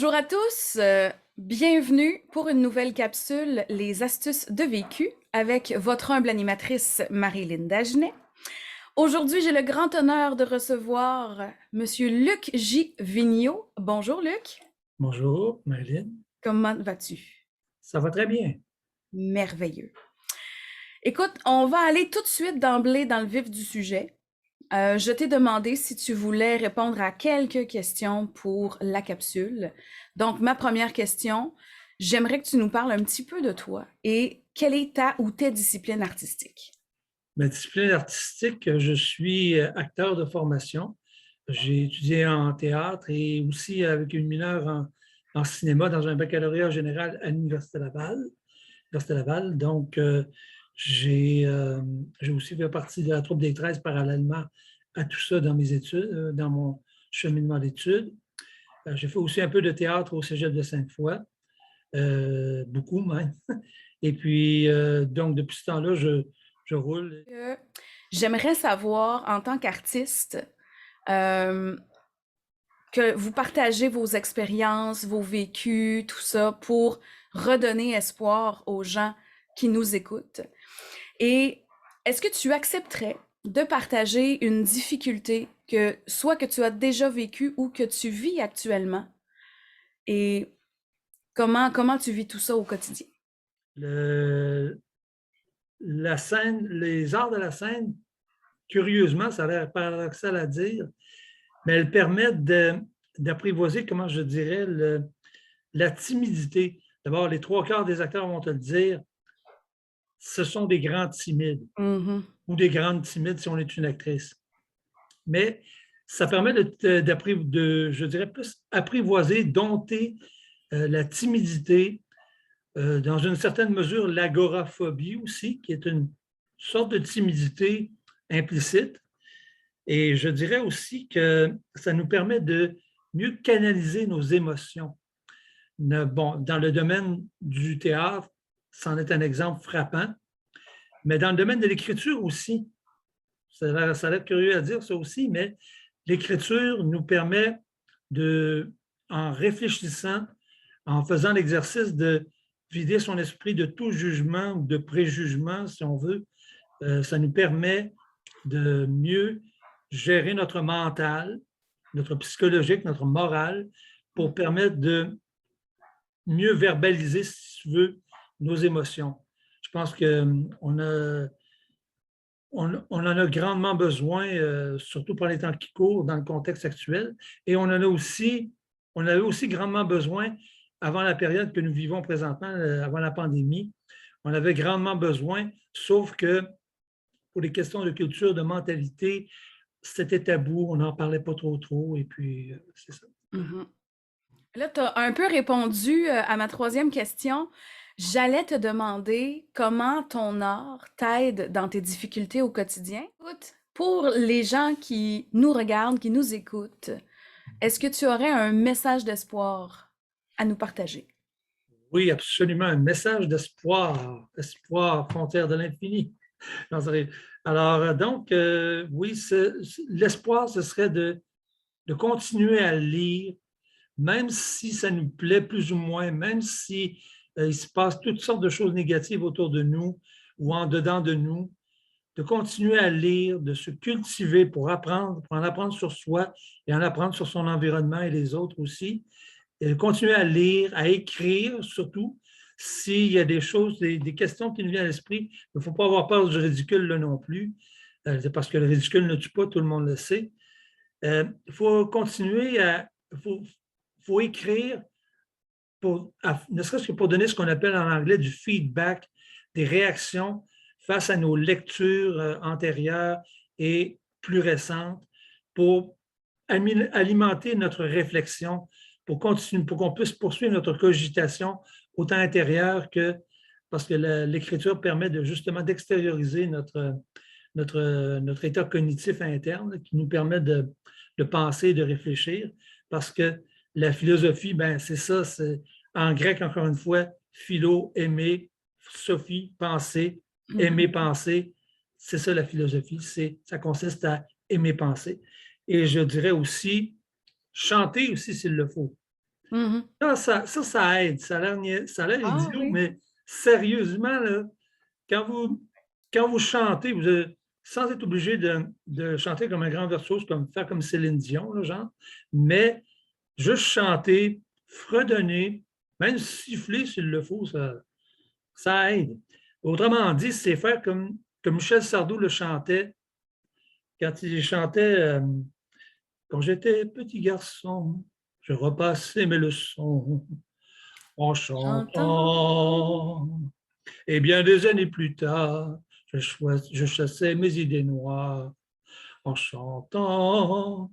Bonjour à tous, bienvenue pour une nouvelle capsule Les astuces de vécu avec votre humble animatrice Marie-Lynne Dagenet. Aujourd'hui, j'ai le grand honneur de recevoir Monsieur Luc J. Vigneault. Bonjour Luc, Bonjour, Marilyn. comment vas-tu? Ça va très bien. Merveilleux. Écoute, on va aller tout de suite d'emblée dans le vif du sujet. Je t'ai demandé si tu voulais répondre à quelques questions pour la capsule. Donc, ma première question, j'aimerais que tu nous parles un petit peu de toi et quelle est ta ou tes disciplines artistiques? Ma discipline artistique, je suis acteur de formation. J'ai étudié en théâtre et aussi avec une mineure en cinéma dans un baccalauréat général à l'Université Laval. Donc, j'ai aussi fait partie de la troupe des 13 parallèlement à tout ça dans mes études, dans mon cheminement d'études. J'ai fait aussi un peu de théâtre au Cégep de Sainte-Foy, beaucoup même. Et puis, donc, depuis ce temps-là, je roule. Euh, J'aimerais savoir, en tant qu'artiste, euh, que vous partagez vos expériences, vos vécus, tout ça, pour redonner espoir aux gens qui nous écoutent. Et est-ce que tu accepterais de partager une difficulté que soit que tu as déjà vécue ou que tu vis actuellement? Et comment tu vis tout ça au quotidien? Le- la scène, les arts de la scène, curieusement, ça a l'air paradoxal à dire, mais elles permettent d'apprivoiser, comment je dirais, la timidité. D'abord, les trois quarts des acteurs vont te le dire, ce sont des grands timides Mhm. ou des grandes timides si on est une actrice. Mais ça permet je dirais, plus apprivoiser, dompter la timidité, dans une certaine mesure, l'agoraphobie aussi, qui est une sorte de timidité implicite. Et je dirais aussi que ça nous permet de mieux canaliser nos émotions. Bon, dans le domaine du théâtre, c'en est un exemple frappant, mais dans le domaine de l'écriture aussi, ça a l'air curieux à dire ça aussi, mais l'écriture nous permet de, en réfléchissant, en faisant l'exercice de vider son esprit de tout jugement ou de préjugement, si on veut, ça nous permet de mieux gérer notre mental, notre psychologique, notre morale, pour permettre de mieux verbaliser, si tu veux, nos émotions. Je pense qu'on en a grandement besoin, surtout pour les temps qui courent, dans le contexte actuel. Et on avait aussi grandement besoin, avant la période que nous vivons présentement, avant la pandémie, on avait grandement besoin, sauf que pour les questions de culture, de mentalité, c'était tabou, on n'en parlait pas trop, et puis c'est ça. Mhm. Là, tu as un peu répondu à ma troisième question. J'allais te demander comment ton art t'aide dans tes difficultés au quotidien. Écoute, pour les gens qui nous regardent, qui nous écoutent, est-ce que tu aurais un message d'espoir à nous partager? Oui, absolument, un message d'espoir, espoir, frontière de l'infini. Alors, donc, oui, l'espoir, ce serait de continuer à lire, même si ça nous plaît plus ou moins, même si il se passe toutes sortes de choses négatives autour de nous ou en dedans de nous, de continuer à lire, de se cultiver pour apprendre, pour en apprendre sur soi et en apprendre sur son environnement et les autres aussi, et continuer à lire, à écrire surtout. S'il y a des choses, des questions qui nous viennent à l'esprit, il ne faut pas avoir peur du ridicule là non plus, parce que le ridicule ne tue pas, tout le monde le sait. Il faut continuer faut écrire, ne serait-ce que pour donner ce qu'on appelle en anglais du feedback, des réactions face à nos lectures antérieures et plus récentes, pour alimenter notre réflexion, pour qu'on puisse poursuivre notre cogitation autant intérieure que parce que l'écriture permet justement d'extérioriser notre état cognitif interne qui nous permet de penser, de réfléchir, parce que la philosophie, ben, c'est ça, c'est en grec, encore une fois, philo, aimer, sophie, penser, aimer Mhm. penser, c'est ça la philosophie, ça consiste à aimer penser. Et je dirais aussi, chanter aussi s'il le faut. Mhm. Ça aide. Ça a l'air Ah idiot, oui. mais sérieusement, là, quand vous, quand vous chantez, sans être obligé de chanter comme un grand virtuose, faire comme Céline Dion, là, genre, mais juste chanter, fredonner, même siffler s'il le faut, ça aide. Autrement dit, c'est faire comme Michel Sardou le chantait quand il chantait quand j'étais petit garçon, je repassais mes leçons en J'entends. chantant. Et bien des années plus tard, je chassais mes idées noires en chantant.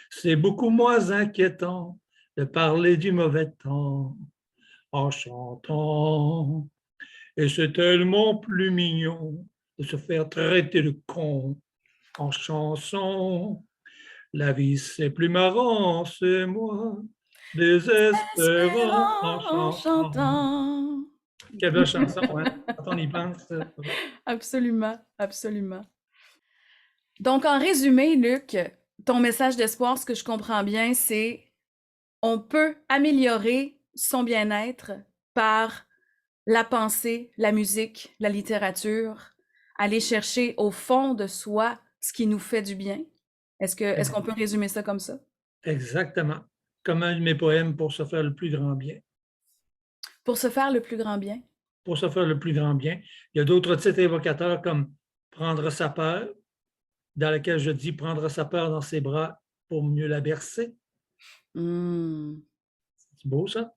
C'est beaucoup moins inquiétant de parler du mauvais temps en chantant. Et c'est tellement plus mignon de se faire traiter de con en chanson. La vie, c'est plus marrant, c'est moi, désespérant en Espérant en chantant. chantant. Quelle belle chanson, hein? Quand on y pense. Absolument, absolument. Donc, en résumé, Luc, ton message d'espoir, ce que je comprends bien, c'est on peut améliorer son bien-être par la pensée, la musique, la littérature, aller chercher au fond de soi ce qui nous fait du bien. Est-ce qu'on peut résumer ça comme ça? Exactement. Comme un de mes poèmes pour se faire le plus grand bien. Pour se faire le plus grand bien. Pour se faire le plus grand bien. Il y a d'autres titres évocateurs comme Prendre sa peur, dans lequel je dis prendre sa peur dans ses bras pour mieux la bercer. Hmm. C'est beau, ça?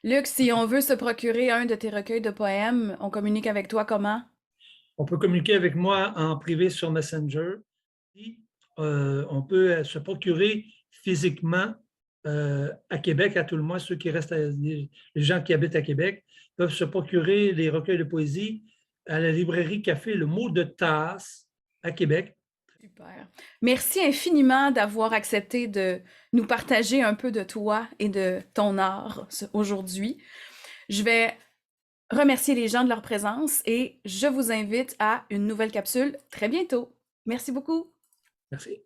Luc, si on veut se procurer un de tes recueils de poèmes, on communique avec toi comment? On peut communiquer avec moi en privé sur Messenger. Et, on peut se procurer physiquement à Québec, à tout le moins, ceux qui restent, les gens qui habitent à Québec, peuvent se procurer les recueils de poésie à la librairie Café Le Mot de Tasse à Québec. Super. Merci infiniment d'avoir accepté de nous partager un peu de toi et de ton art aujourd'hui. Je vais remercier les gens de leur présence et je vous invite à une nouvelle capsule très bientôt. Merci beaucoup. Merci.